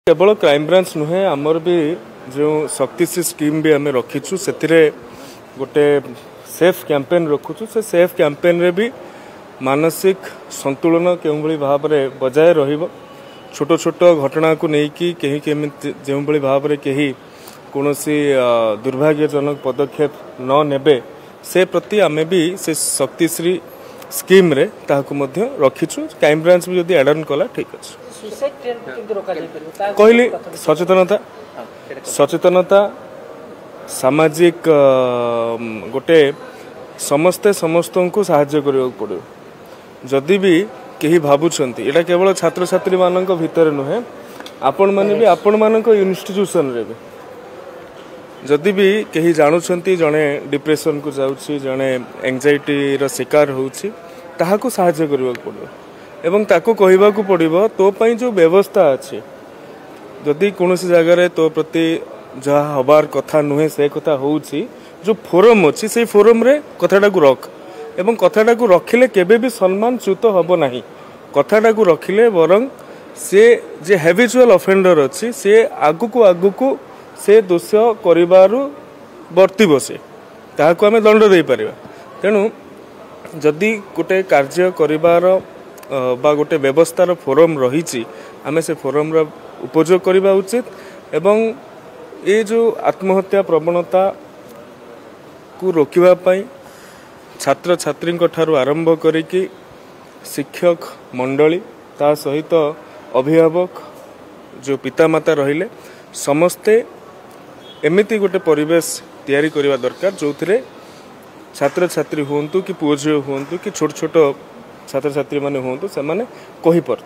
केवल क्राइमब्रांच नुहे आमर भी जो शक्तिश्री स्कीम भी आम रखीचु से गोटे सेफ कैंपेन रखुचु से सेफ कैंपेन रे भी मानसिक संतुलन के भाव में बजाय रहिबो छोट छोट घटना को लेकिन कहीं जो भाव में कहीं कौन दुर्भाग्यजनक पदक्षेप न नेबे से प्रति आम भी से शक्तिश्री स्कीम रे ताकू मध्य रखीचु क्राइमब्रांच भी जदि एड कला ठीक अच्छे कहली सचेतनता सामाजिक गोटे समस्ते समस्त को साहाय्य करने पड़ो जदि भी कहीं भावुंट यहाँ केवल छात्र छात्री मान भितर नुहे आपण मैंने भी आपण मान इन्स्टिट्यूशन रे भी जदि भी कहीं जानुंट जड़े डिप्रेशन को जाऊँगी जड़े एंजाइटी शिकार होची ताहाको साहाय्य करने पड़ो एवं ताको कहवाकू पड़ो तो पाई जो व्यवस्था अच्छी जदि कौन जगार तो प्रति जहाँ हबार कथा नुहे से कथा होची जो फोरम अच्छी से फोरम रे कथाटा को रख एवं कथाटा को रखिले केबे भी सम्मानच्युत हब नाही कथाटा को रखिले बरं से जे हैबिचुअल ऑफेंडर अच्छी से आगुकू से दोष करिबारु वर्ती बसे ताहाको आमे दंड दे परिबा तेणु जदि गोटे कार्य करिबार बा गोटे व्यवस्थार फोरम रही आमे से फोरम रा उपयोग करने उचित एवं ये जो आत्महत्या प्रवणता को रोकने छात्र छात्री ठारू आरंभ करिकी शिक्षक मंडली ता सहित अभिभावक जो पितामाता रहिले समस्ते एमिति गोटे परिवेश तैयारी करने दरकार जो थे छात्र छात्री हूँ कि पुओ झील हूँ कि छोट छोट छात्र छात्री मैंने हूँ से कही पारते।